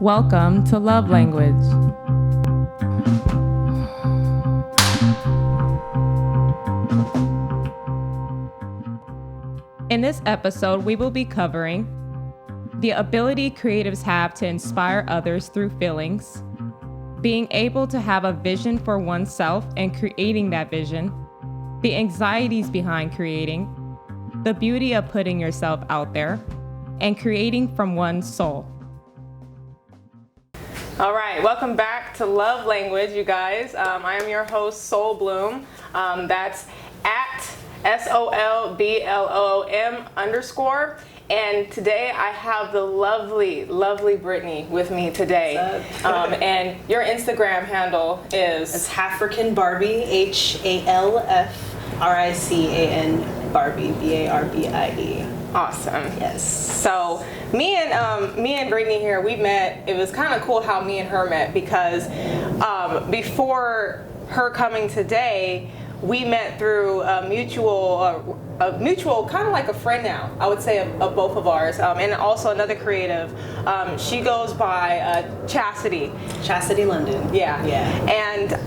Welcome to Love Language. In this episode, we will be covering the ability creatives have to inspire others through feelings, being able to have a vision for oneself and creating that vision, the anxieties behind creating, the beauty of putting yourself out there, and creating from one's soul. All right, welcome back to Love Language, you guys. I am your host, Soul Bloom. That's at SOLBLOM_. And today I have the lovely Brittany with me today. And your Instagram handle is? It's Halfrican Barbie, HALFRICAN Barbie, BARBIE. Awesome. Yes. So me and Brittany here, we met. It was kind of cool how me and her met because before her coming today, we met through a mutual kind of like a friend now, I would say, of both of ours, and also another creative. She goes by Chastity. Chastity London. Yeah. And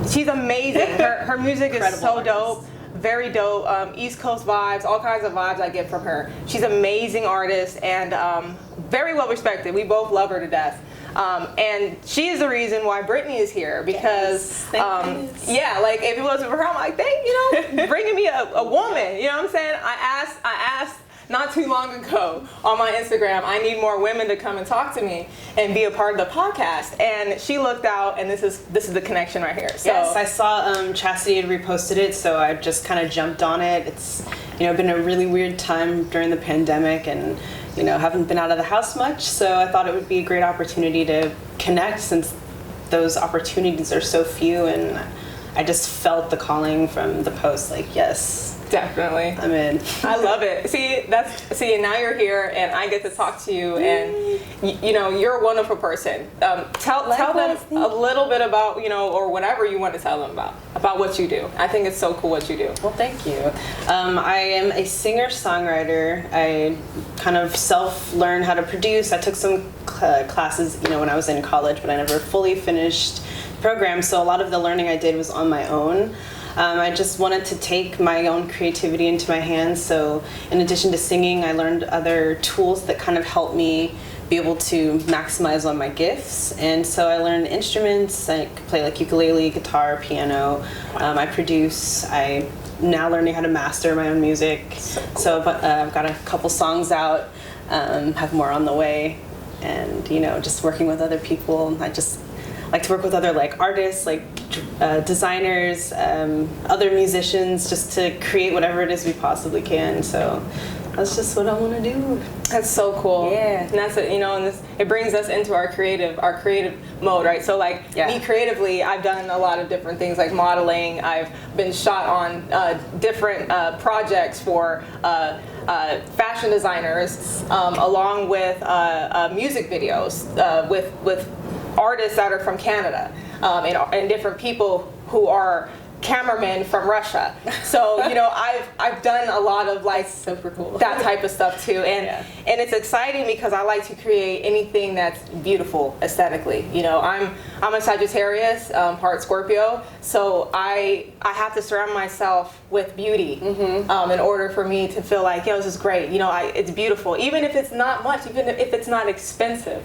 she's amazing. Her music is so dope. Very dope, East Coast vibes, all kinds of vibes I get from her. She's an amazing artist and very well respected. We both love her to death. And she is the reason why Brittany is here because, yeah, like if it wasn't for her, I'm like, bringing me a woman, you know what I'm saying? I asked not too long ago on my Instagram, I need more women to come and talk to me and be a part of the podcast. And she looked out, and this is the connection right here. So, yes, I saw Chastity had reposted it, so I just kind of jumped on it. It's been a really weird time during the pandemic, and haven't been out of the house much. So I thought it would be a great opportunity to connect since those opportunities are so few, and I just felt the calling from the post. Like, yes. Definitely. I'm in. I love it. See, now you're here and I get to talk to you and you're a wonderful person. Tell them a little bit about, or whatever you want to tell them about what you do. I think it's so cool what you do. Well, thank you. I am a singer-songwriter. I kind of self-learned how to produce. I took some classes, when I was in college, but I never fully finished the program. So a lot of the learning I did was on my own. I just wanted to take my own creativity into my hands. So in addition to singing, I learned other tools that kind of helped me be able to maximize on my gifts. And so I learned instruments. I could play like ukulele, guitar, piano. I produce. I'm now learning how to master my own music. So I've got a couple songs out, have more on the way. And, just working with other people. I just like to work with other artists, designers, other musicians, just to create whatever it is we possibly can. So that's just what I want to do. That's so cool. Yeah. And that's it, and it brings us into our creative mode, right? So me creatively, I've done a lot of different things like modeling. I've been shot on different projects for fashion designers, along with music videos with artists that are from Canada, and different people who are cameramen from Russia. So I've done a lot of super cool. that type of stuff too, and it's exciting because I like to create anything that's beautiful aesthetically. I'm a Sagittarius, part Scorpio, so I have to surround myself with beauty in order for me to feel like this is great. It's beautiful, even if it's not much, even if it's not expensive.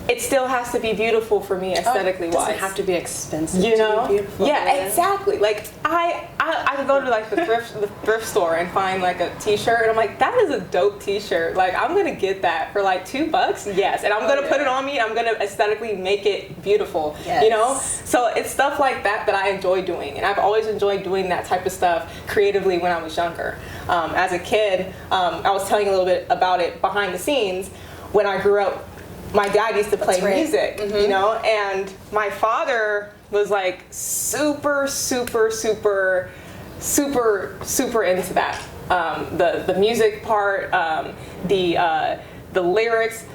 It still has to be beautiful for me aesthetically wise. It doesn't have to be expensive to be beautiful. Yeah, exactly. Like I could go to the thrift store and find a t-shirt and I'm like, that is a dope t-shirt. Like I'm gonna get that for $2. Yes, and I'm gonna put it on me and I'm gonna aesthetically make it beautiful. Yes. So it's stuff like that I enjoy doing, and I've always enjoyed doing that type of stuff creatively when I was younger. As a kid, I was telling you a little bit about it behind the scenes. When I grew up, my dad used to play music, and my father was super into that. The music part, the lyrics,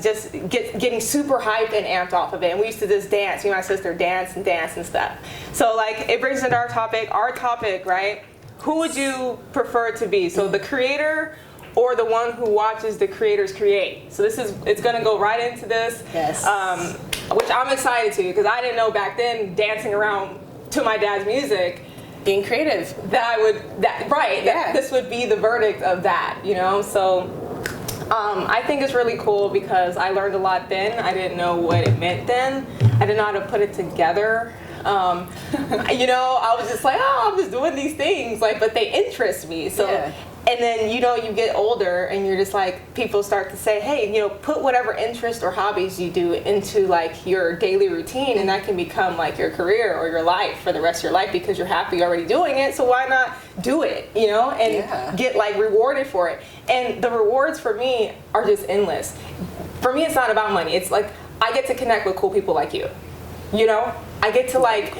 just getting super hyped and amped off of it. And we used to just dance, me and my sister dance and stuff. So it brings into our topic, right? Who would you prefer to be? So the creator or the one who watches the creators create. So it's going to go right into this, yes. Which I'm excited to, because I didn't know back then, dancing around to my dad's music, being creative, that this would be the verdict of that, you know. So I think it's really cool because I learned a lot then. I didn't know what it meant then. I didn't know how to put it together. You know, I was just like, oh, I'm just doing these things, like, but they interest me. So, and then, you know, you get older and you're just like, people start to say, hey, you know, put whatever interest or hobbies you do into like your daily routine, and that can become like your career or your life for the rest of your life because you're happy already doing it. So why not do it, you know, and get like rewarded for it? And the rewards for me are just endless. For me, it's not about money. It's like, I get to connect with cool people like you, you know? I get to like,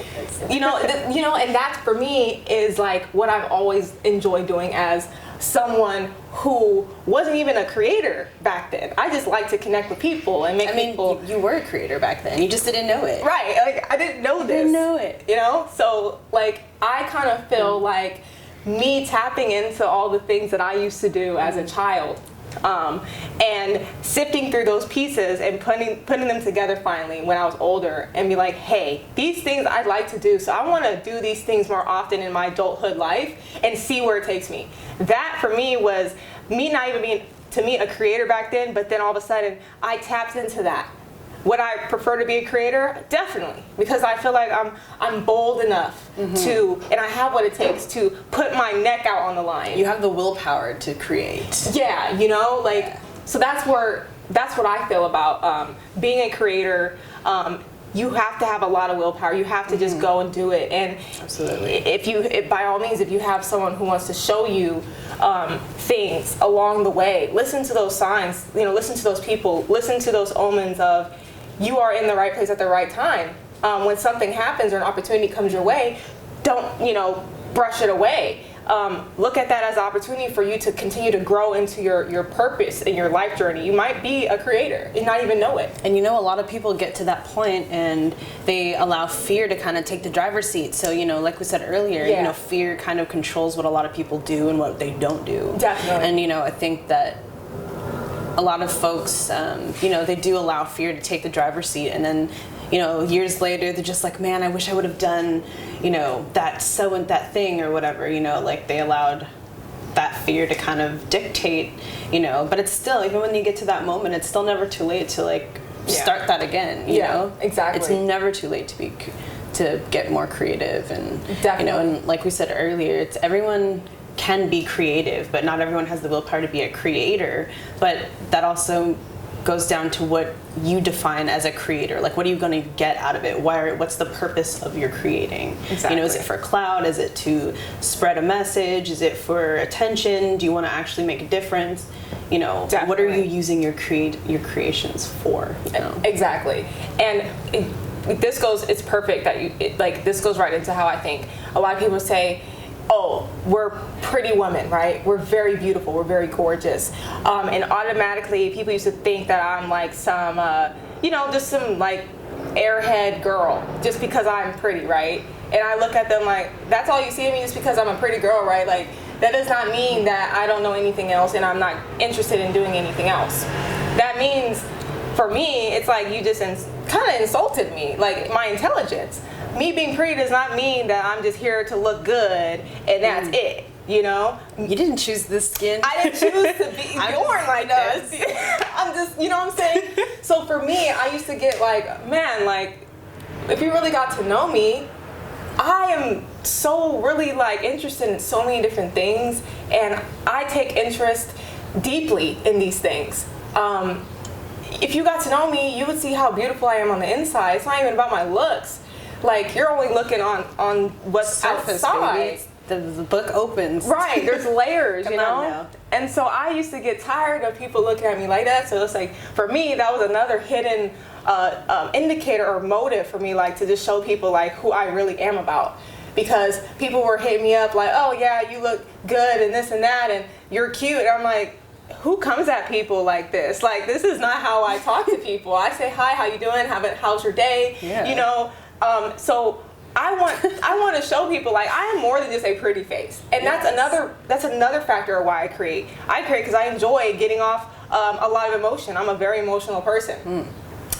you know, and that for me is like what I've always enjoyed doing as someone who wasn't even a creator back then. I just like to connect with people and make people. You were a creator back then. You just didn't know it. Right. Like, I didn't know this. Didn't know it. You know? So like, I kind of feel like me tapping into all the things that I used to do as a child, and sifting through those pieces and putting them together finally when I was older, and be like, hey, these things I'd like to do, so I want to do these things more often in my adulthood life and see where it takes me. That for me was me not even being, to me, a creator back then, but then all of a sudden I tapped into that. Would I prefer to be a creator? Definitely, because I feel like I'm bold enough to, and I have what it takes to put my neck out on the line. You have the willpower to create. Yeah, you know, like, so that's what I feel about being a creator. You have to have a lot of willpower. You have to just go and do it. And absolutely, if by all means, if you have someone who wants to show you things along the way, listen to those signs. You know, listen to those people. Listen to those omens of you are in the right place at the right time. When something happens or an opportunity comes your way, don't, you know, brush it away. Look at that as an opportunity for you to continue to grow into your purpose in your life journey. You might be a creator and not even know it. And you know, a lot of people get to that point and they allow fear to kind of take the driver's seat. So, you know, like we said earlier, you know, fear kind of controls what a lot of people do and what they don't do. Definitely. And, you know, I think that a lot of folks, you know, they do allow fear to take the driver's seat, and then, you know, years later, they're just like, man, I wish I would have done, you know, that thing or whatever, you know, like they allowed that fear to kind of dictate, you know, but it's still, even when you get to that moment, it's still never too late to like start that again, you know? Exactly. It's never too late to get more creative, and, you know, and like we said earlier, it's everyone can be creative, but not everyone has the willpower to be a creator. But that also goes down to what you define as a creator. Like, what are you going to get out of it? What's the purpose of your creating? Exactly. You know, is it for clout? Is it to spread a message? Is it for attention? Do you want to actually make a difference? You know, what are you using your creations for? You know? Exactly. And it's perfect that this goes right into how I think. A lot of people say, oh, we're pretty women, right? We're very beautiful, we're very gorgeous. And automatically people used to think that I'm like some, you know, just some like airhead girl, just because I'm pretty, right? And I look at them like, that's all you see of me just because I'm a pretty girl, right? Like, that does not mean that I don't know anything else and I'm not interested in doing anything else. That means, for me, it's like you just kind of insulted me, like my intelligence. Me being pretty does not mean that I'm just here to look good and that's it, you know? You didn't choose this skin. I didn't choose to be born like this. I'm just, you know what I'm saying? So for me, I used to get like, man, like, if you really got to know me, I am so really like interested in so many different things, and I take interest deeply in these things. If you got to know me, you would see how beautiful I am on the inside. It's not even about my looks. Like, you're only looking on what's surface, outside. The book opens. Right, there's layers, you know? And so I used to get tired of people looking at me like that. So it's like, for me, that was another hidden indicator or motive for me, like, to just show people like who I really am about. Because people were hitting me up like, oh yeah, you look good and this and that and you're cute. And I'm like, who comes at people like this? Like, this is not how I talk to people. I say, hi, how you doing? How's your day? Yeah. You know? So I want to show people like I am more than just a pretty face, and that's another factor of why I create. I create because I enjoy getting off a lot of emotion. I'm a very emotional person.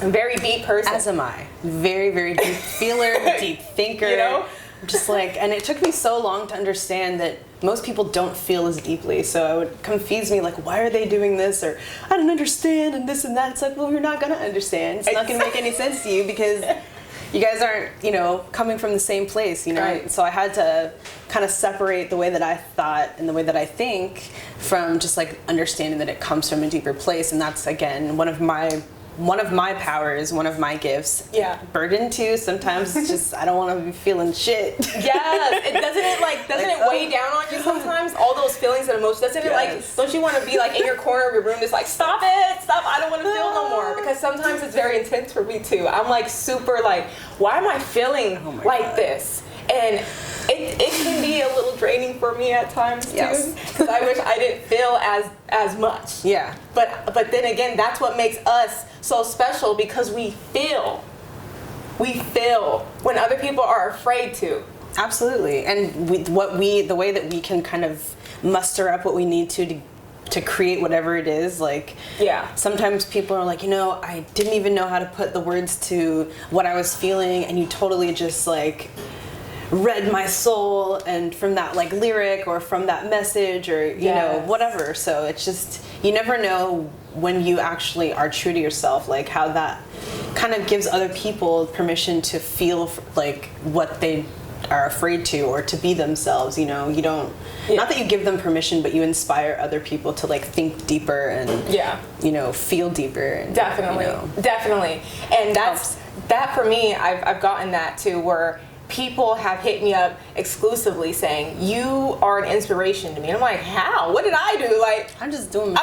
I'm a very deep person. As am I. Very, very deep feeler, deep thinker. You know? Just like, and it took me so long to understand that most people don't feel as deeply. So it would confuse me, like, why are they doing this? Or I don't understand, and this and that. It's like, well, you're not gonna understand. It's not gonna make any sense to you because you guys aren't, you know, coming from the same place, you know? Right. So I had to kind of separate the way that I thought and the way that I think from just like understanding that it comes from a deeper place. And that's, again, one of my powers, one of my gifts. Yeah. Burden too. Sometimes it's just I don't want to be feeling shit. Yes. Doesn't it weigh down on you sometimes? All those feelings and emotions. Doesn't it like? Don't you want to be like in your corner of your room, just like stop it, stop. I don't want to feel no more. Because sometimes it's very intense for me too. I'm like super like, why am I feeling like this? And it can be a little draining for me at times too, because I wish I didn't feel as much. Yeah. But then again, that's what makes us so special, because we feel when other people are afraid to. Absolutely. And the way that we can kind of muster up what we need to create whatever it is, like, sometimes people are like, you know, I didn't even know how to put the words to what I was feeling, and you totally just like read my soul, and from that like lyric or from that message or you know, whatever. So it's just, you never know when you actually are true to yourself, like how that kind of gives other people permission to feel like what they are afraid to, or to be themselves. You know, you don't, not that you give them permission, but you inspire other people to like think deeper and you know, feel deeper. And, definitely, you know, definitely. And that for me, I've gotten that too, where people have hit me up exclusively saying, you are an inspiration to me. And I'm like, how? What did I do? like I'm just doing my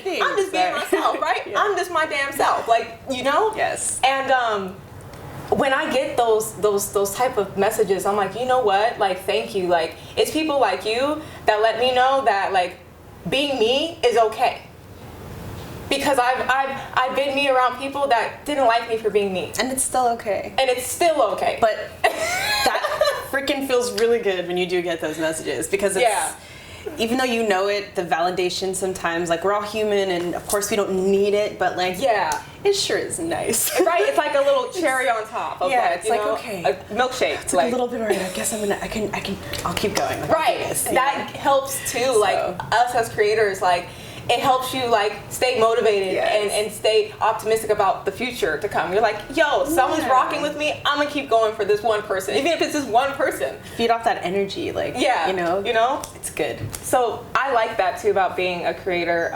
thing. I'm just being myself, right? I'm just my damn self, like, you know. Yes. And when I get those type of messages, I'm like, you know what, like, thank you. Like, it's people like you that let me know that like being me is okay. Because I've been me around people that didn't like me for being me. And it's still okay. And it's still okay. But that freaking feels really good when you do get those messages, because it's, even though you know it, the validation sometimes, like, we're all human and of course we don't need it, but like, it sure is nice. Right? It's like a little cherry on top of like, it's like, okay, a milkshake. It's like a little bit, right, I guess I'll keep going. Like, right. That helps too, like us as creators, like, it helps you like stay motivated and stay optimistic about the future to come. You're like, yo, someone's rocking with me. I'm gonna keep going for this one person, even if it's just one person. Feed off that energy, like, you know, it's good. So I like that too about being a creator.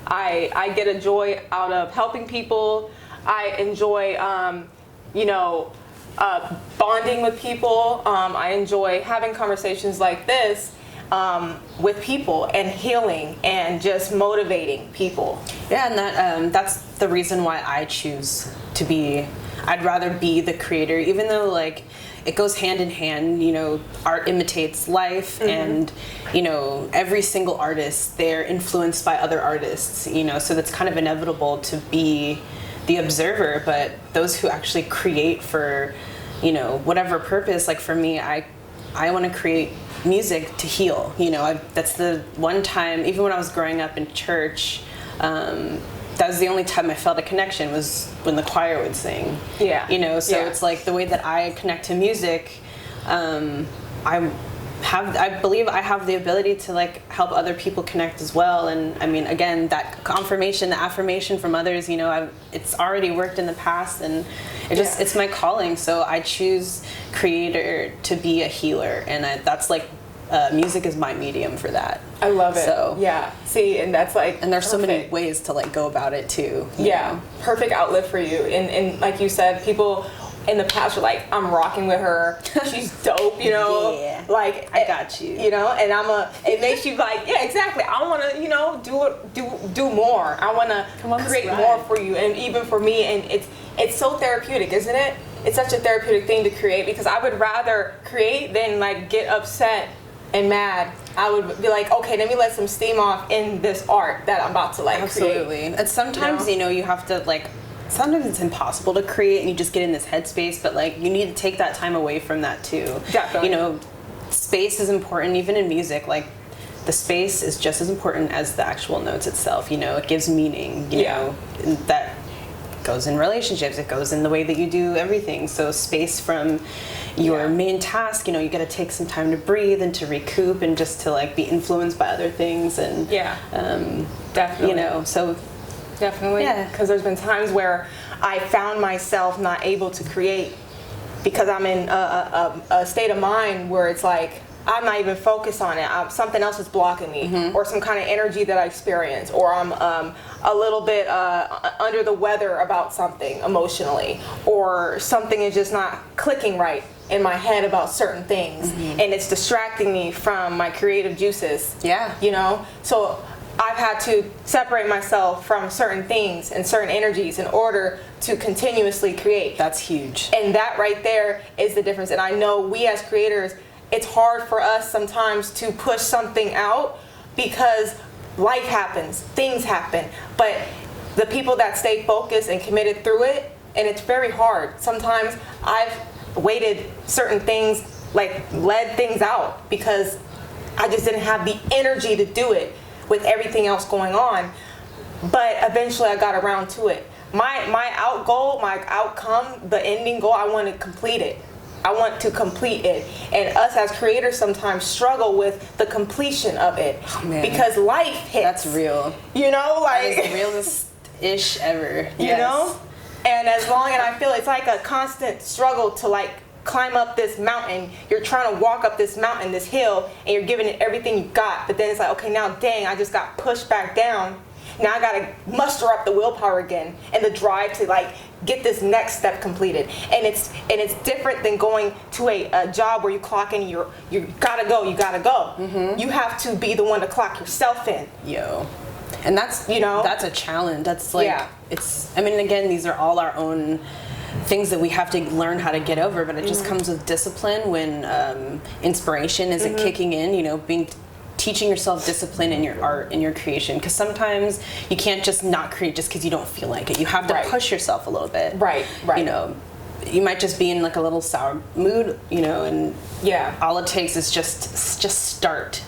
I get a joy out of helping people. I enjoy, you know, bonding with people. I enjoy having conversations like this. With people and healing and just motivating people. Yeah, and that's the reason why I choose to be, I'd rather be the creator, even though like it goes hand in hand, you know, art imitates life, and you know, every single artist, they're influenced by other artists, you know, so that's kind of inevitable to be the observer. But those who actually create for, you know, whatever purpose, like for me, I want to create music to heal, you know. That's the one time, even when I was growing up in church, that was the only time I felt a connection, was when the choir would sing. You know, so it's like the way that I connect to music, I believe I have the ability to like help other people connect as well. And I mean, again, that confirmation, the affirmation from others, you know, it's already worked in the past, and it's my calling. So I choose creator to be a healer, and that's like, music is my medium for that. I love it. So see, and that's like, and there's so many ways to like go about it too. You know? Perfect outlet for you. And like you said, people in the past are like, I'm rocking with her, she's dope, you know. Like, I got you. You know, and it makes you like, exactly. I want to, you know, do more. I want to create more for you, and even for me. And it's so therapeutic, isn't it? It's such a therapeutic thing to create, because I would rather create than like get upset and mad. I would be like, okay, let me let some steam off in this art that I'm about to like create. And sometimes, you know, you have to like sometimes it's impossible to create and you just get in this headspace, but like you need to take that time away from that too. Definitely. You know, space is important, even in music. Like the space is just as important as the actual notes itself. You know, it gives meaning, you know, and that goes in relationships, it goes in the way that you do everything. So space from your main task, you know, you got to take some time to breathe and to recoup and just to like be influenced by other things. And definitely, you know, so definitely, because there's been times where I found myself not able to create because I'm in a state of mind where it's like I'm not even focused on it. Something else is blocking me, or some kind of energy that I experience, or I'm a little bit under the weather about something emotionally, or something is just not clicking right in my head about certain things, and it's distracting me from my creative juices. You know, so I've had to separate myself from certain things and certain energies in order to continuously create. That's huge. And that right there is the difference. And I know we as creators, it's hard for us sometimes to push something out because life happens, things happen. But the people that stay focused and committed through it, and it's very hard. Sometimes I've waited certain things, like led things out because I just didn't have the energy to do it with everything else going on. But eventually I got around to it. My outcome, the ending goal, I want to complete it. I want to complete it. And us as creators sometimes struggle with the completion of it because life hits. That's real. You know, like that is the realest-ish ever. You know? And as long as I feel it's like a constant struggle to like climb up this mountain. You're trying to walk up this mountain, this hill, and you're giving it everything you got. But then it's like, okay, now dang, I just got pushed back down. Now I gotta muster up the willpower again and the drive to like get this next step completed. And it's different than going to a job where you clock in. You gotta go. You have to be the one to clock yourself in. And that's, you know, that's a challenge. That's like it's. I mean, again, these are all our own things that we have to learn how to get over, but it just comes with discipline when inspiration isn't kicking in, you know, teaching yourself discipline in your art and your creation, because sometimes you can't just not create just because you don't feel like it. You have to push yourself a little bit. You know, you might just be in like a little sour mood, you know, and all it takes is just start.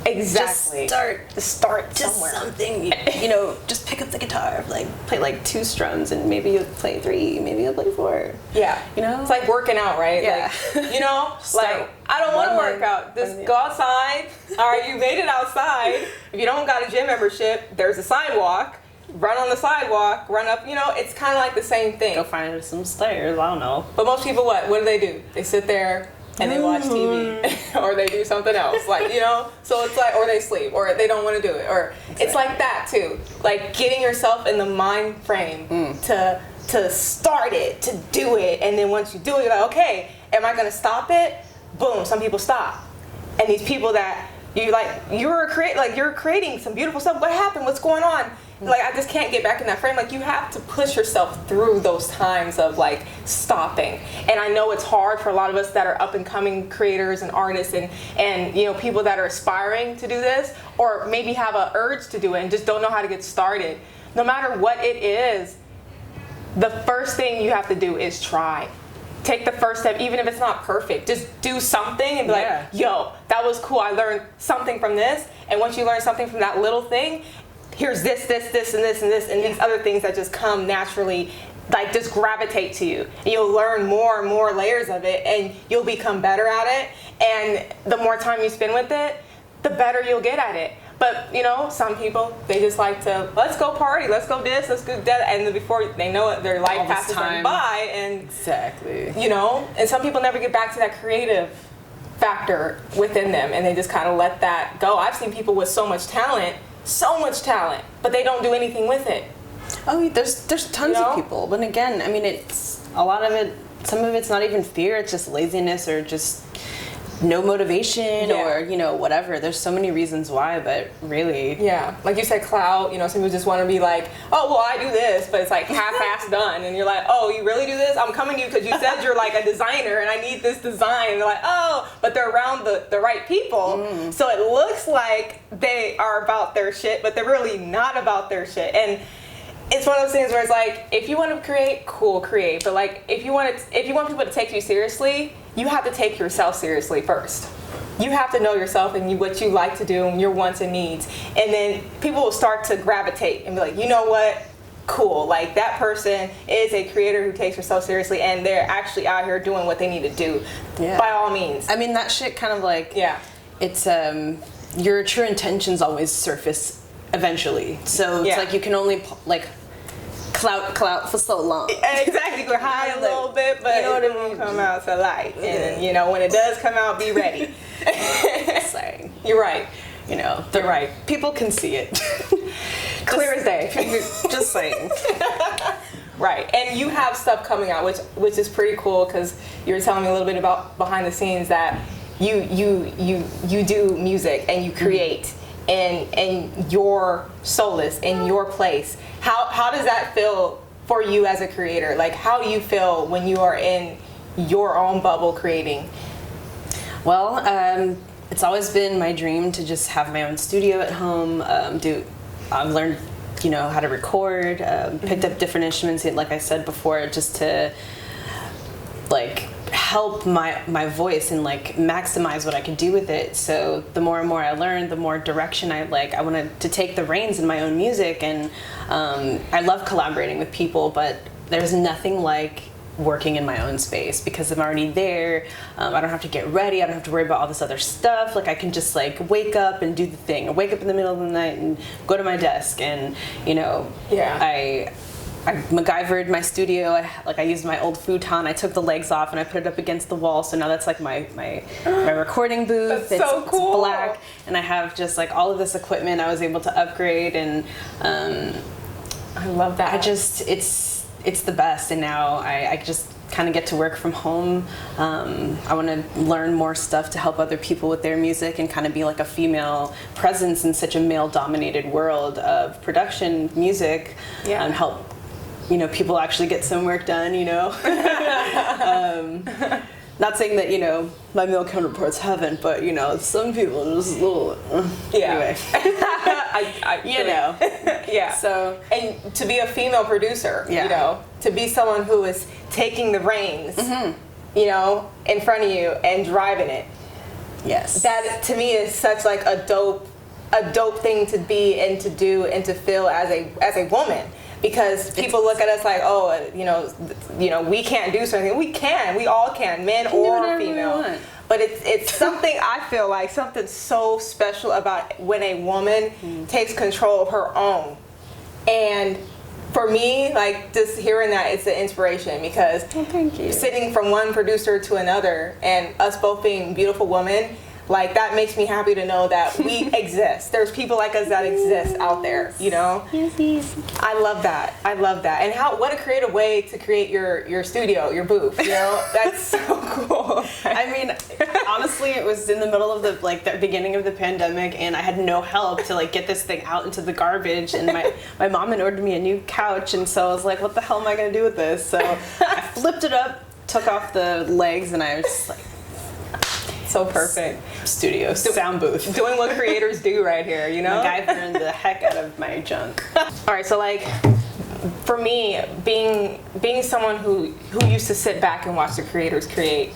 Exactly. Just start somewhere. Something, you know, just pick up the guitar, like play like 2 strums, and maybe you'll play 3, maybe you'll play 4. You know, it's like working out, right? Like, you know, like I don't want to work out. Just go outside. All right, you made it outside. If you don't got a gym membership, there's a sidewalk. Run on the sidewalk, run up. You know, it's kind of like the same thing. Go find some stairs. I don't know. But most people, what do? They sit there and they watch TV, or they do something else, like, you know. So it's like, or they sleep, or they don't want to do it, or it's like that too. Like getting yourself in the mind frame to start it, to do it, and then once you do it, you're like, okay, am I gonna stop it? Boom. Some people stop, and these people that you're creating some beautiful stuff. What happened? What's going on? Like, I just can't get back in that frame. Like, you have to push yourself through those times of like stopping. And I know it's hard for a lot of us that are up and coming creators and artists and you know, people that are aspiring to do this, or maybe have an urge to do it and just don't know how to get started. No matter what it is, the first thing you have to do is try. Take the first step, even if it's not perfect. Just do something and be like, yo, that was cool. I learned something from this. And once you learn something from that little thing, here's this, and these other things that just come naturally, like just gravitate to you. And you'll learn more and more layers of it, and you'll become better at it. And the more time you spend with it, the better you'll get at it. But, you know, some people, they just like to, let's go party, let's go this, let's go that, and then before they know it, their life passes them by, and you know, and some people never get back to that creative factor within them, and they just kind of let that go. I've seen people with so much talent, but they don't do anything with it. Oh, there's tons of people, but again, I mean, it's a lot of it. Some of it's not even fear; it's just laziness or just no motivation or, you know, whatever. There's so many reasons why, but really, like you said, clout. You know, some people just want to be like, oh, well, I do this, but it's like half-assed done, and you're like, oh, you really do this? I'm coming to you because you said you're like a designer, and I need this design. And they're like, oh, but they're around the right people, so it looks like they are about their shit, but they're really not about their shit. And it's one of those things where it's like, if you want to create, cool, create. But like, if you want people to take you seriously, you have to take yourself seriously first. You have to know yourself and what you like to do and your wants and needs. And then people will start to gravitate and be like, you know what? Cool. Like, that person is a creator who takes herself seriously and they're actually out here doing what they need to do. Yeah. By all means. I mean, that shit kind of like, yeah. It's, your true intentions always surface eventually. So it's like you can only like clout for so long. Exactly. We're high a little bit, but you know it won't come out to light. And you know, when it does come out, be ready. Saying. You're right. You know, they're right. People can see it. Clear as day. Just saying. Right. And you have stuff coming out, which is pretty cool, because you were telling me a little bit about behind the scenes that you do music and you create and your solace in your place. How does that feel for you as a creator? Like, how do you feel when you are in your own bubble creating? Well, it's always been my dream to just have my own studio at home. I've learned, you know, how to record, picked up different instruments, like I said before, just to like help my voice and like maximize what I could do with it. So the more and more I learn, the more direction I wanted to take the reins in my own music. And I love collaborating with people, but there's nothing like working in my own space, because I'm already there. I don't have to get ready. I don't have to worry about all this other stuff. Like, I can just like wake up and do the thing. I wake up in the middle of the night and go to my desk, and you know, I MacGyvered my studio. I used my old futon. I took the legs off and I put it up against the wall. So now that's like my recording booth. That's so cool. It's black, and I have just like all of this equipment I was able to upgrade, and I love that. It's the best. And now I just kind of get to work from home. I want to learn more stuff to help other people with their music and kind of be like a female presence in such a male-dominated world of production music, and help, you know, people actually get some work done, you know. Not saying that, you know, my male counterparts haven't, but, you know, some people are just a little, anyway. You know. Yeah. So, and to be a female producer, you know, to be someone who is taking the reins, you know, in front of you and driving it. Yes. That to me is such like a dope thing to be and to do and to feel as a woman. Because people look at us like, oh, you know, we can't do something. We can. We all can, men or female. But it's something, I feel like, something so special about when a woman takes control of her own. And for me, like, just hearing that, it's an inspiration, because thank you. Sitting from one producer to another and us both being beautiful women, like, that makes me happy to know that we exist. There's people like us that exist out there, you know? Yes. I love that. And what a creative way to create your studio, your booth, you know? That's so cool. I mean, honestly, it was in the middle of the beginning of the pandemic, and I had no help to like get this thing out into the garbage, and my mom had ordered me a new couch, and so I was like, what the hell am I gonna do with this? So I flipped it up, took off the legs, and I was just like, so perfect. Studio, sound booth. Doing what creators do right here, you know? MacGyvering the heck out of my junk. All right, so like, for me, being someone who used to sit back and watch the creators create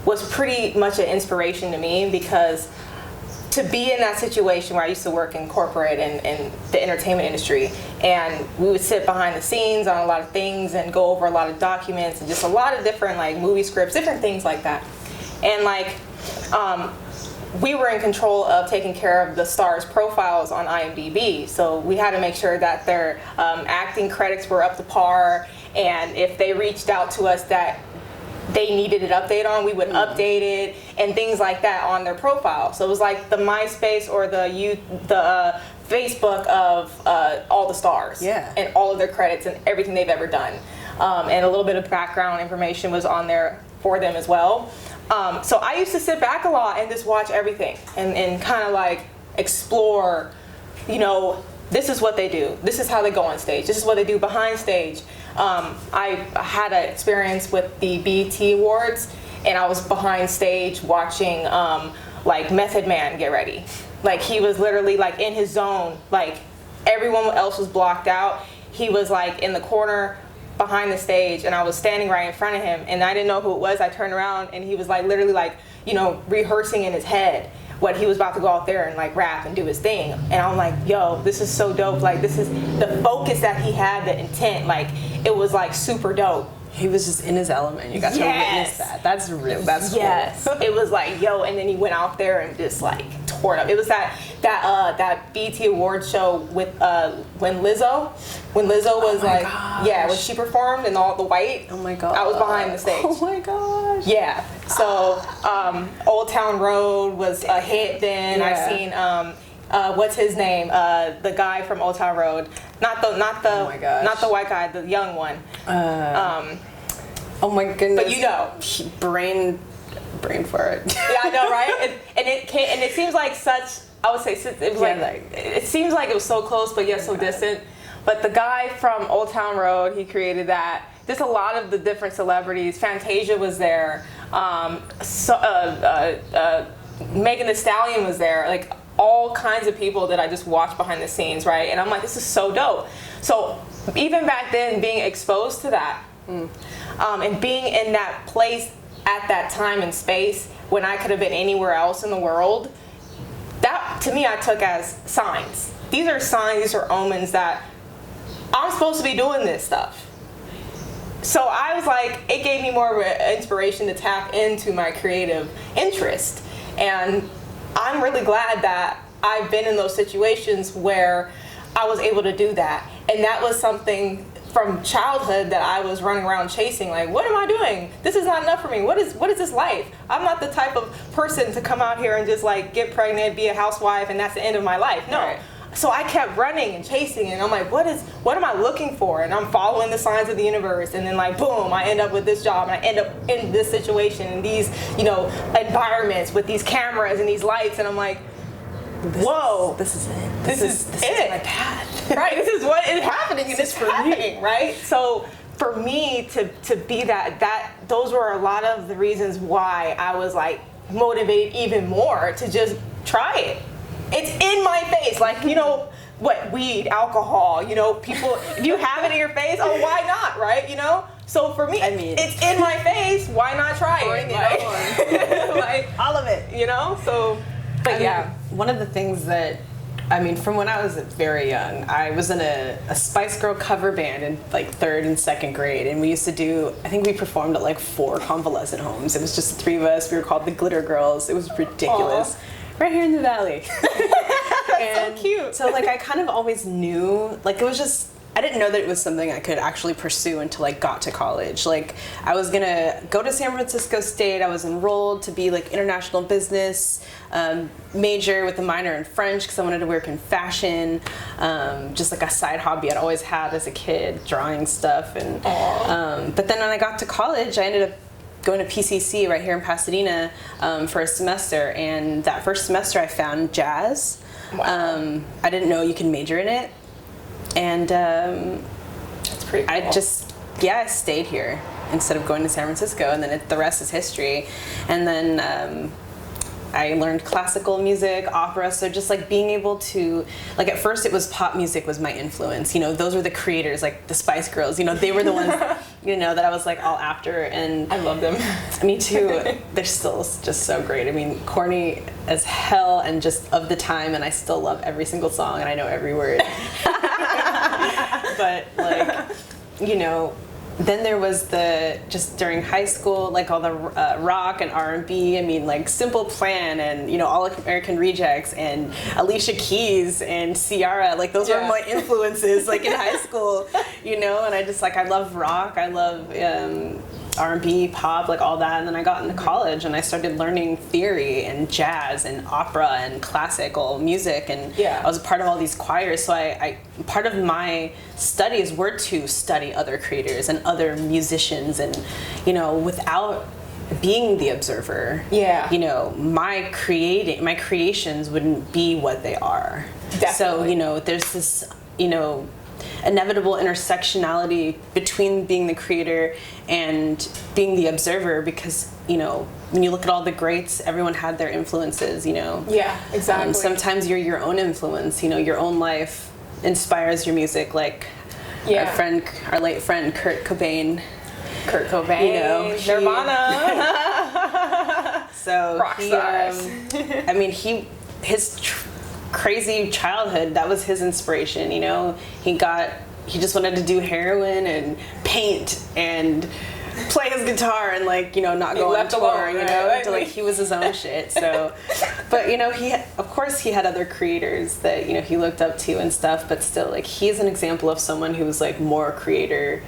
was pretty much an inspiration to me, because to be in that situation where I used to work in corporate and the entertainment industry, and we would sit behind the scenes on a lot of things and go over a lot of documents and just a lot of different like movie scripts, different things like that. And like, we were in control of taking care of the stars' profiles on IMDb, so we had to make sure that their acting credits were up to par, and if they reached out to us that they needed an update on, we would update it, and things like that on their profile. So it was like the MySpace or the Facebook of all the stars, and all of their credits and everything they've ever done, and a little bit of background information was on there for them as well. So I used to sit back a lot and just watch everything and kind of like explore, you know, this is what they do. This is how they go on stage. This is what they do behind stage. I had an experience with the BET Awards, and I was behind stage watching like Method Man get ready. Like, he was literally like in his zone, like everyone else was blocked out. He was like in the corner behind the stage, and I was standing right in front of him, and I didn't know who it was. I turned around, and he was like literally like, you know, rehearsing in his head what he was about to go out there and like rap and do his thing. And I'm like, yo, this is so dope. Like, this is the focus that he had, the intent, like it was like super dope. He was just in his element. You got to witness that. That's real. That's cool. Yes. It was like, yo, and then he went out there and just like tore it up. It was that BET Awards show with when Lizzo was like, gosh. yeah, when she performed in all the white. Oh my god. I was behind the stage. Oh my gosh. Yeah. So Old Town Road was a hit then. Yeah. I've seen what's his name? The guy from Old Town Road. Not the Oh my gosh. not the white guy, the young one. Oh my goodness. But you know. Brain for it. Yeah, I know, right? And it seems like such. I would say it was it seems like it was so close, but yet so distant. But the guy from Old Town Road, he created that. Just a lot of the different celebrities. Fantasia was there. Megan Thee Stallion was there. Like all kinds of people that I just watched behind the scenes, right? And I'm like, this is so dope. So even back then, being exposed to that, and being in that place at that time and space when I could have been anywhere else in the world, that to me I took as signs. These are signs, these are omens that I'm supposed to be doing this stuff. So I was like, it gave me more of an inspiration to tap into my creative interest. And I'm really glad that I've been in those situations where I was able to do that. And that was something from childhood that I was running around chasing, like, what am I doing? This is not enough for me. What is this life? I'm not the type of person to come out here and just like get pregnant, be a housewife, and that's the end of my life. No. Right. So I kept running and chasing, and I'm like, what am I looking for? And I'm following the signs of the universe, and then like, boom, I end up with this job, and I end up in this situation, in these, you know, environments with these cameras and these lights, and I'm like, whoa, this is it. This is my path. Right, this is what is happening, and it's happening, right? So for me to be that those were a lot of the reasons why I was like motivated even more to just try it. It's in my face, like, you know, what, weed, alcohol, you know, people, if you have it in your face, oh, why not, right, you know? So for me, I mean, it's in my face, why not try it? Like, all of it, you know? So, but yeah. One of the things that, I mean, from when I was very young, I was in a Spice Girl cover band in like 3rd and 2nd grade, and we used to do, I think we performed at like 4 convalescent homes. It was just the 3 of us. We were called the Glitter Girls. It was ridiculous. Aww. Right here in the valley. And so cute. So like I kind of always knew, like it was just, I didn't know that it was something I could actually pursue until I got to college. Like I was gonna go to San Francisco State. I was enrolled to be like international business major with a minor in French because I wanted to work in fashion. Just like a side hobby I'd always had as a kid, drawing stuff. And but then when I got to college, I ended up going to PCC right here in Pasadena for a semester, and that first semester I found jazz. Wow. I didn't know you can major in it, and that's pretty cool. I stayed here instead of going to San Francisco, and then the rest is history. And then I learned classical music, opera, so just like being able to, like at first it was pop music was my influence, you know, those were the creators, like the Spice Girls, you know, they were the ones, you know, that I was like all after, and I love them. Me too. They're still just so great. I mean, corny as hell and just of the time, and I still love every single song and I know every word. But like, you know, then there was just during high school, like all the rock and R&B, I mean, like Simple Plan and, you know, All American Rejects and Alicia Keys and Ciara, like those were my influences, like in high school, you know, and I love rock, I love R&B, pop, like all that. And then I got into college and I started learning theory and jazz and opera and classical music, and I was a part of all these choirs. So I part of my studies were to study other creators and other musicians, and, you know, without being the observer, you know, my creations wouldn't be what they are. Definitely. So, you know, there's this, you know, inevitable intersectionality between being the creator and being the observer, because, you know, when you look at all the greats, everyone had their influences, you know. Yeah, exactly. Sometimes you're your own influence, you know, your own life inspires your music, like our late friend Kurt Cobain. You know, Nirvana. So rock stars. I mean, his crazy childhood, that was his inspiration. You know, he just wanted to do heroin and paint and play his guitar and, like, you know, not go on tour, alone, you know, until, like, he was his own shit. So, but, you know, of course he had other creators that, you know, he looked up to and stuff, but still, like, he's an example of someone who was, like, more a creator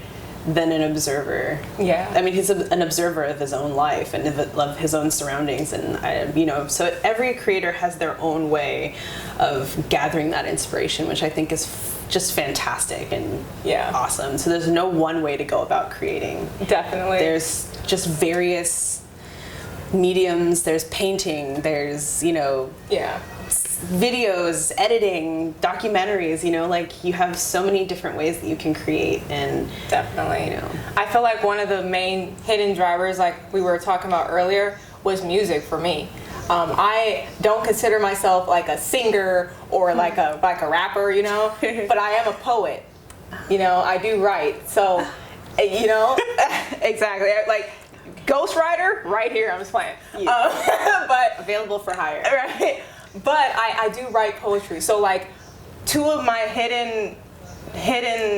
than an observer. Yeah. I mean, he's an observer of his own life and of his own surroundings, and you know, so every creator has their own way of gathering that inspiration, which I think is just fantastic and awesome. So there's no one way to go about creating. Definitely. There's just various mediums. There's painting. There's, you know, videos, editing, documentaries, you know, like, you have so many different ways that you can create. And definitely, you know, I feel like one of the main hidden drivers, like we were talking about earlier, was music for me. I don't consider myself like a singer or like a rapper, you know, but I am a poet. You know, I do write. So, you know, exactly. Like, ghostwriter, right here, I'm just playing. But available for hire. Right. But I do write poetry. So, like, two of my hidden,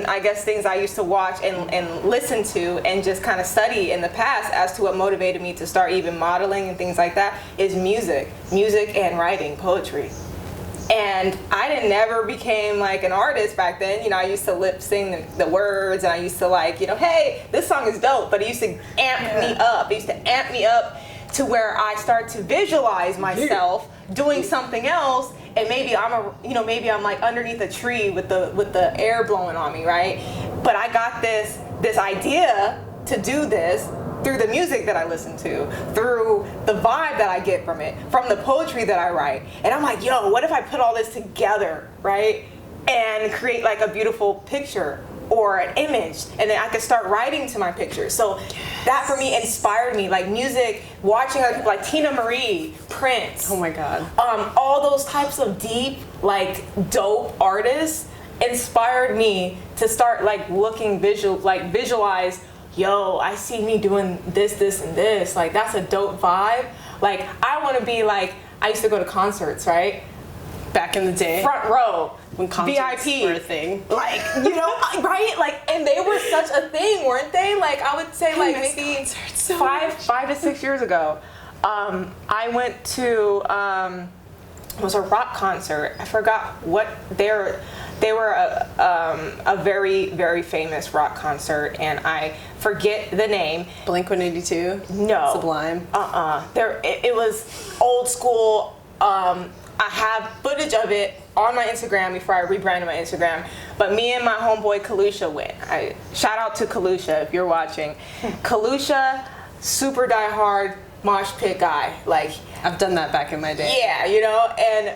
I guess, things I used to watch and listen to and just kind of study in the past as to what motivated me to start even modeling and things like that is music and writing poetry. And I never became like an artist back then. You know, I used to lip sing the words, and I used to, like, you know, hey, this song is dope, but it used to amp me up. It used to amp me up to where I start to visualize myself doing something else, and maybe I'm like underneath a tree with the air blowing on me, right? But I got this idea to do this through the music that I listen to, through the vibe that I get from it, from the poetry that I write. And I'm like, yo, what if I put all this together, right? And create like a beautiful picture or an image, and then I could start writing to my picture. So that for me inspired me, like music, watching other people like Tina Marie, Prince. Oh my God. All those types of deep, like, dope artists inspired me to start like visualize, yo, I see me doing this, and this. Like, that's a dope vibe. Like, I want to be like, I used to go to concerts, right? Back in the day. Front row. When concerts VIP. were a thing. Like, you know, right? Like, and they were such a thing, weren't they? Like, I would say, like, maybe so 5 to 6 years ago, I went to, it was a rock concert. I forgot what they were a very, very famous rock concert, and I forget the name. Blink-182? No. Sublime? It was old school. I have footage of it on my Instagram before I rebranded my Instagram. But me and my homeboy Kalusha went. Shout out to Kalusha if you're watching. Kalusha, super diehard mosh pit guy. Like, I've done that back in my day. Yeah, you know, and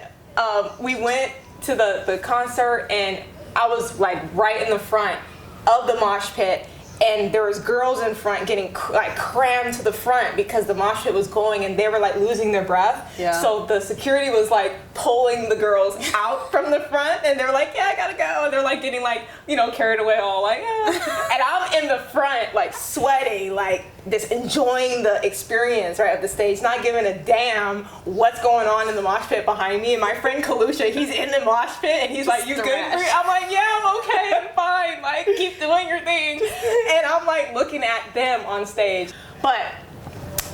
we went to the concert, and I was like right in the front of the mosh pit, and there was girls in front getting like crammed to the front because the mosh pit was going, and they were like losing their breath. Yeah. So the security was like pulling the girls out from the front, and they're like, yeah, I gotta go. And they're like getting like, you know, carried away all like, yeah. And I'm in the front like sweating, like just enjoying the experience, right, of the stage, not giving a damn what's going on in the mosh pit behind me. And my friend Kalusha, he's in the mosh pit, and he's like, you good? I'm like, yeah, I'm okay, I'm fine. Like, keep doing your thing. And I'm like looking at them on stage. But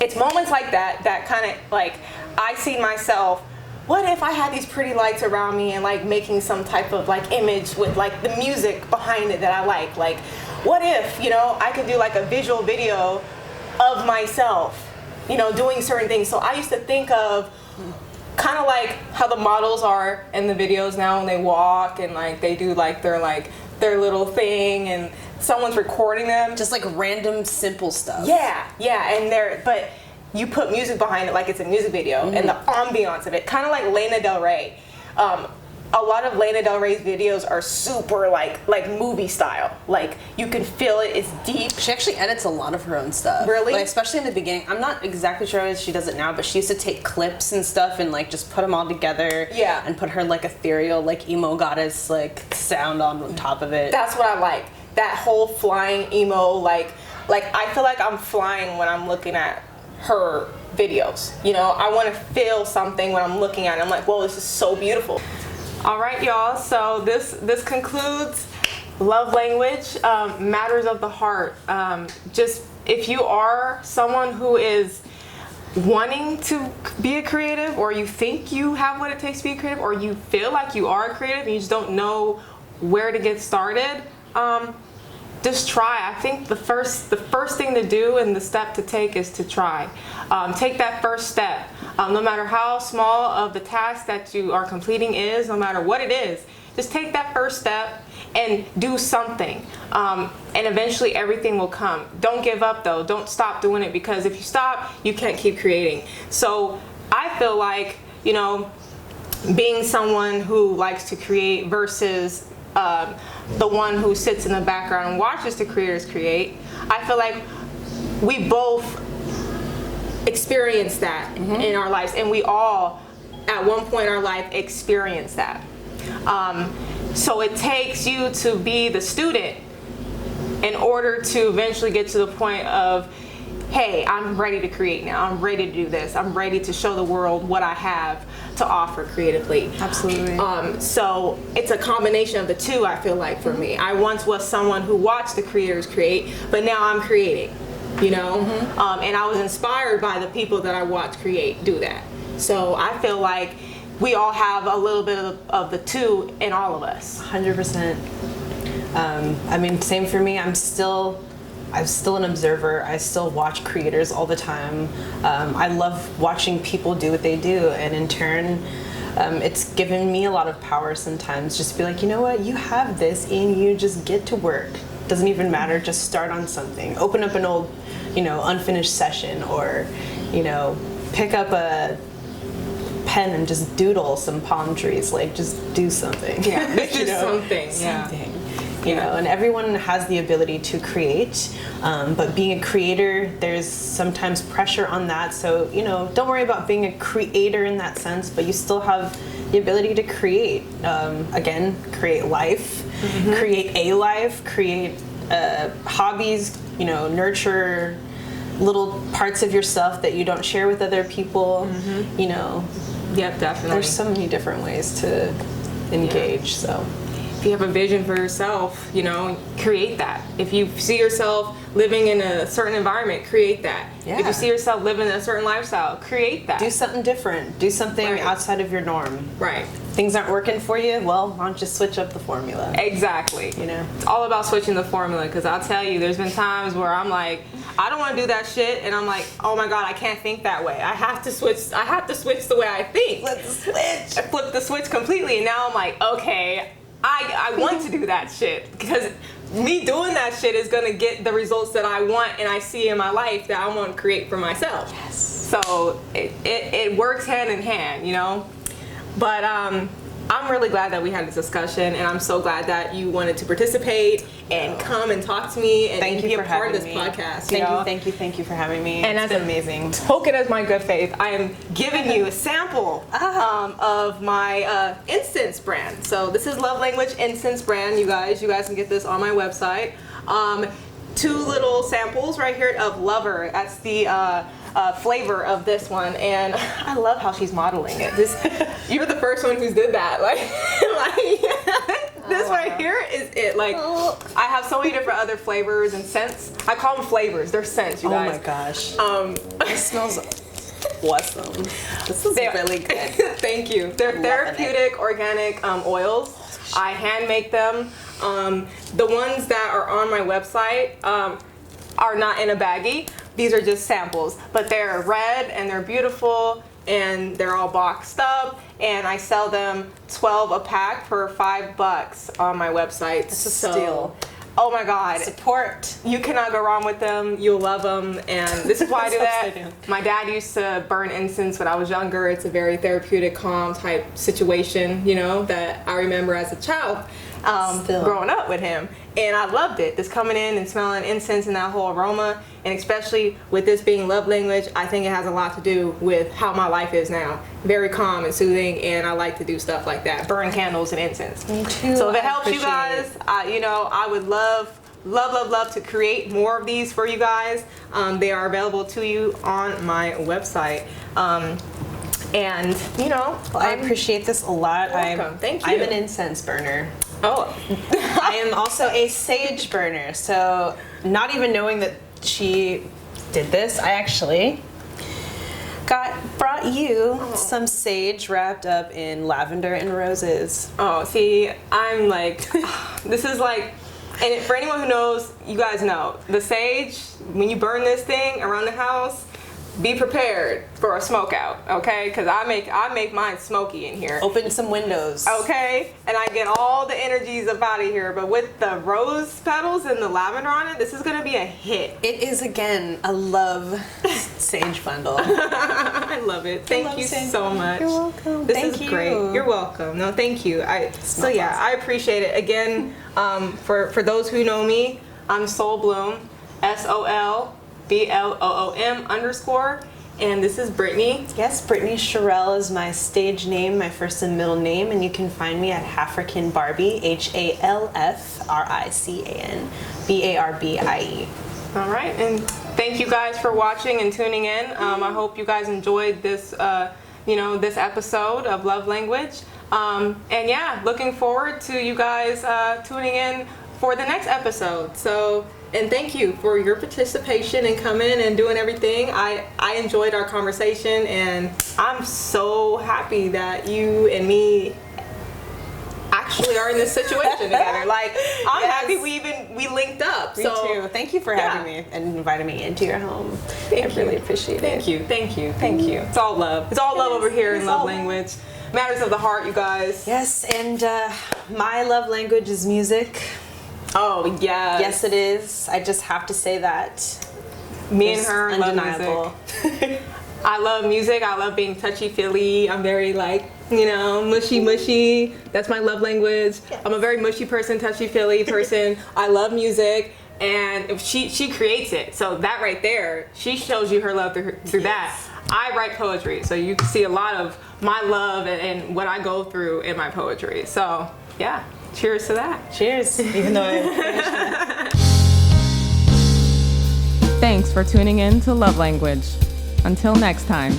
it's moments like that kind of like, I see myself, what if I had these pretty lights around me and like making some type of like image with like the music behind it that I like? Like, what if, you know, I could do like a visual video of myself, you know, doing certain things. So I used to think of kind of like how the models are in the videos now when they walk and like they do like their little thing and someone's recording them. Just like random simple stuff. Yeah, and but you put music behind it like it's a music video, and the ambiance of it, kind of like Lana Del Rey. a lot of Lana Del Rey's videos are super like movie style. Like you can feel it. It's deep. She actually edits a lot of her own stuff. Really? Like, especially in the beginning. I'm not exactly sure how she does it now, but she used to take clips and stuff and like just put them all together. Yeah. And put her like ethereal, like emo goddess like sound on top of it. That's what I like. That whole flying emo like I feel like I'm flying when I'm looking at her videos. You know, I want to feel something when I'm looking at it. I'm like, whoa, this is so beautiful. All right, y'all. So this concludes love language, matters of the heart. Just if you are someone who is wanting to be a creative, or you think you have what it takes to be a creative, or you feel like you are a creative and you just don't know where to get started, just try. I think the first thing to do and the step to take is to try. Take that first step. No matter how small of the task that you are completing is, no matter what it is, just take that first step and do something. And eventually everything will come. Don't give up though. Don't stop doing it, because if you stop, you can't keep creating. So I feel like, you know, being someone who likes to create versus the one who sits in the background and watches the creators create, I feel like we both experience that in our lives, and we all at one point in our life experience that. So it takes you to be the student in order to eventually get to the point of, hey, I'm ready to create now. I'm ready to do this. I'm ready to show the world what I have to offer creatively. Absolutely. So it's a combination of the two, I feel like, for me. I once was someone who watched the creators create, but now I'm creating, you know? And I was inspired by the people that I watched create do that. So I feel like we all have a little bit of the two in all of us. 100%. I mean, same for me. I'm still an observer. I still watch creators all the time. I love watching people do what they do, and in turn, it's given me a lot of power sometimes. Just be like, you know what, you have this in you, just get to work. Doesn't even matter, just start on something. Open up an old, you know, unfinished session, or, you know, pick up a pen and just doodle some palm trees. Like, just do something. Yeah, just do something. Something. You know, and everyone has the ability to create, but being a creator, there's sometimes pressure on that. So, you know, don't worry about being a creator in that sense, but you still have the ability to create. Again, create life, create a life, create hobbies, you know, nurture little parts of yourself that you don't share with other people, you know. Yep, definitely. There's so many different ways to engage, so. If you have a vision for yourself, you know, create that. If you see yourself living in a certain environment, create that. Yeah. If you see yourself living in a certain lifestyle, create that. Do something different. Do something outside of your norm. Right. Things aren't working for you, well, why don't you switch up the formula? Exactly. You know? It's all about switching the formula, because I'll tell you, there's been times where I'm like, I don't want to do that shit, and I'm like, oh my God, I can't think that way. I have to switch the way I think. Flip the switch. I flipped the switch completely, and now I'm like, okay, I want to do that shit, because me doing that shit is gonna get the results that I want and I see in my life that I want to create for myself. Yes. So it works hand in hand, you know? But I'm really glad that we had this discussion, and I'm so glad that you wanted to participate and come and talk to me and be a part of this podcast. Thank you for having me. And it's been amazing. Token as my good faith, I am giving you a sample of my incense brand. So this is Love Language Incense brand, you guys. You guys can get this on my website. 2 little samples right here of Lover. That's the flavor of this one, and I love how she's modeling it. You're the first one who's did that. Like this right here is it. Like, I have so many different other flavors and scents. I call them flavors. They're scents, you guys. Oh my gosh. It smells awesome. This is really good. Thank you. They're therapeutic organic oils. I hand make them. The ones that are on my website are not in a baggie. These are just samples, but they're red and they're beautiful and they're all boxed up, and I sell them 12 a pack for $5 on my website. It's a steal. Oh my God. Support. You cannot go wrong with them. You'll love them. And this is why I do that. I do. My dad used to burn incense when I was younger. It's a very therapeutic, calm type situation, you know, that I remember as a child growing up with him. And I loved it. Just coming in and smelling incense and that whole aroma. And especially with this being love language, I think it has a lot to do with how my life is now. Very calm and soothing, and I like to do stuff like that. Burn candles and incense. Me too. So if it helps you guys, you know, I would love to create more of these for you guys. They are available to you on my website. And, you know, I appreciate this a lot. Welcome. Thank you. I'm an incense burner. Oh. I am also a sage burner. So not even knowing that she did this, I actually brought you some sage wrapped up in lavender and roses. Oh, see, I'm like, this is like, and for anyone who knows, you guys know, the sage, when you burn this thing around the house, be prepared for a smoke out, okay? Because I make mine smoky in here. Open some windows. Okay, and I get all the energies up out of here, but with the rose petals and the lavender on it, this is gonna be a hit. It is, again, a love sage bundle. I love it. Thank you so much. You're welcome. This is great. You're welcome. No, thank you. I appreciate it. Again, for those who know me, I'm Soul Bloom, SOLBLOOM_, and this is Brittany. Yes, Brittany Sherrill is my stage name, my first and middle name, and you can find me at Halfrican Barbie, HALFRICAN BARBIE. All right, and thank you guys for watching and tuning in. I hope you guys enjoyed this, this episode of Love Language. And yeah, looking forward to you guys tuning in for the next episode. So. And thank you for your participation and coming and doing everything. I enjoyed our conversation, and I'm so happy that you and me actually are in this situation together. Like, I'm happy we linked up. Me too. Thank you for having me and inviting me into your home. I really appreciate it. Thank you. It's all love. It's all love over here in Love Language. Matters of the heart, you guys. Yes, and my love language is music. Oh, yes. Yes, it is. I just have to say that. Me and her undeniable. love music. I love music. I love being touchy-feely. I'm very, mushy. That's my love language. Yes. I'm a very mushy person, touchy-feely person. I love music. And if she creates it. So that right there, she shows you her love through that. I write poetry. So you can see a lot of my love and what I go through in my poetry. So, yeah. Cheers to that. Cheers. Even though I finished it. Thanks for tuning in to Love Language. Until next time.